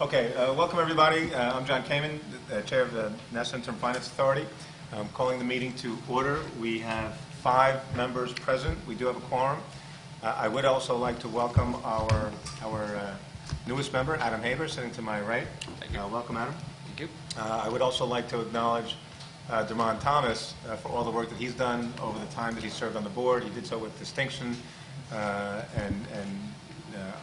Okay, welcome everybody. I'm John Kamen, the Chair of the Nassau Interim Finance Authority. I'm calling the meeting to order. We have 5 members present. We do have a quorum. I would also like to welcome our newest member, Adam Haber, sitting to my right. Thank you. Welcome, Adam. Thank you. I would also like to acknowledge Dermond Thomas for all the work that he's done over the time that he served on the board. He did so with distinction and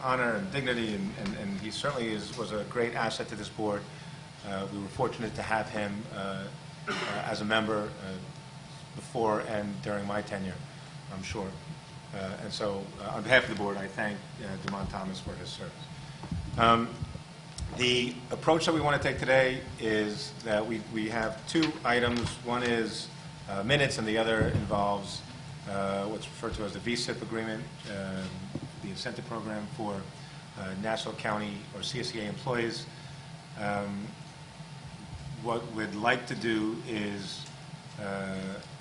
honor and dignity, and he certainly was a great asset to this board. We were fortunate to have him as a member before and during my tenure, I'm sure. And so, on behalf of the board, I thank Dermond Thomas for his service. The approach that we want to take today is that we have 2 items. One is minutes, and the other involves what's referred to as the VSIP agreement, the incentive program for Nassau County or CSEA employees. What we'd like to do is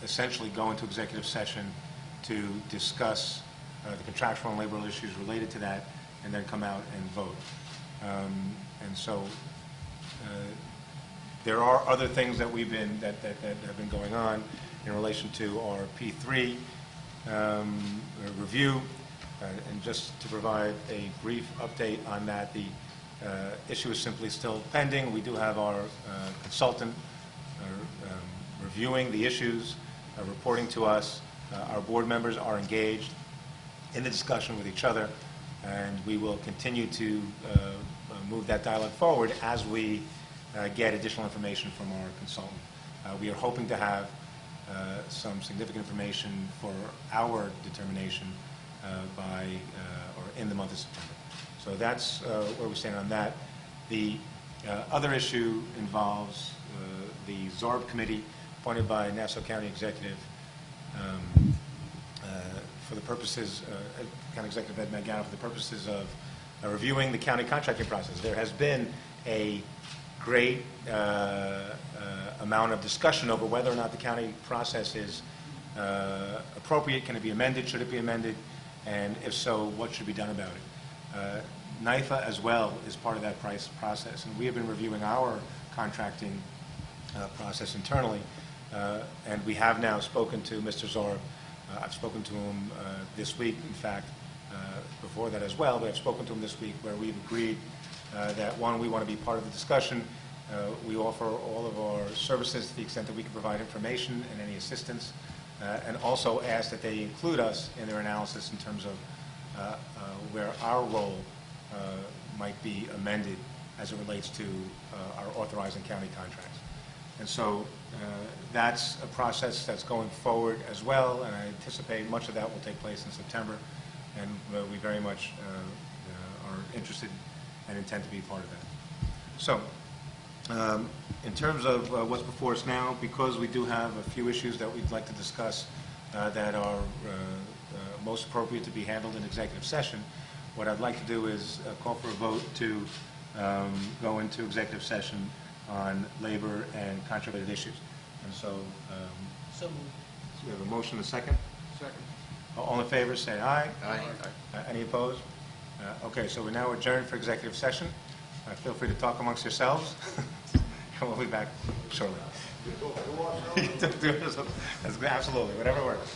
essentially go into executive session to discuss the contractual and labor issues related to that, and then come out and vote. And so there are other things that that have been going on in relation to our P3 review. And just to provide a brief update on that, the issue is simply still pending. We do have our consultant reviewing the issues, reporting to us. Our board members are engaged in the discussion with each other, and we will continue to move that dialogue forward as we get additional information from our consultant. We are hoping to have some significant information for our determination by or in the month of September. So that's where we stand on that. The other issue involves the ZARB committee appointed by Nassau County Executive for the purposes, County Executive Ed Magano, for the purposes of reviewing the county contracting process. There has been a great amount of discussion over whether or not the county process is appropriate. Can it be amended? Should it be amended? And if so, what should be done about it? NIFA as well is part of that process, and we have been reviewing our contracting process internally, and we have now spoken to Mr. Zarb. I've spoken to him this week, in fact, before that as well, but I've spoken to him this week where we've agreed that, one, we want to be part of the discussion. We offer all of our services to the extent that we can provide information and any assistance, and also ask that they include us in their analysis in terms of where our role might be amended as it relates to our authorizing county contracts. And so that's a process that's going forward as well, and I anticipate much of that will take place in September, and we very much are interested and intend to be part of that. So in terms of what's before us now, because we do have a few issues that we'd like to discuss that are most appropriate to be handled in executive session, what I'd like to do is call for a vote to go into executive session on labor and contract-related issues. And so, So moved. we have a motion and a second. Second. All in favor, say aye. Aye. Any opposed? Okay, so we're now adjourned for executive session. Feel free to talk amongst yourselves. And we'll be back shortly. Absolutely, whatever works.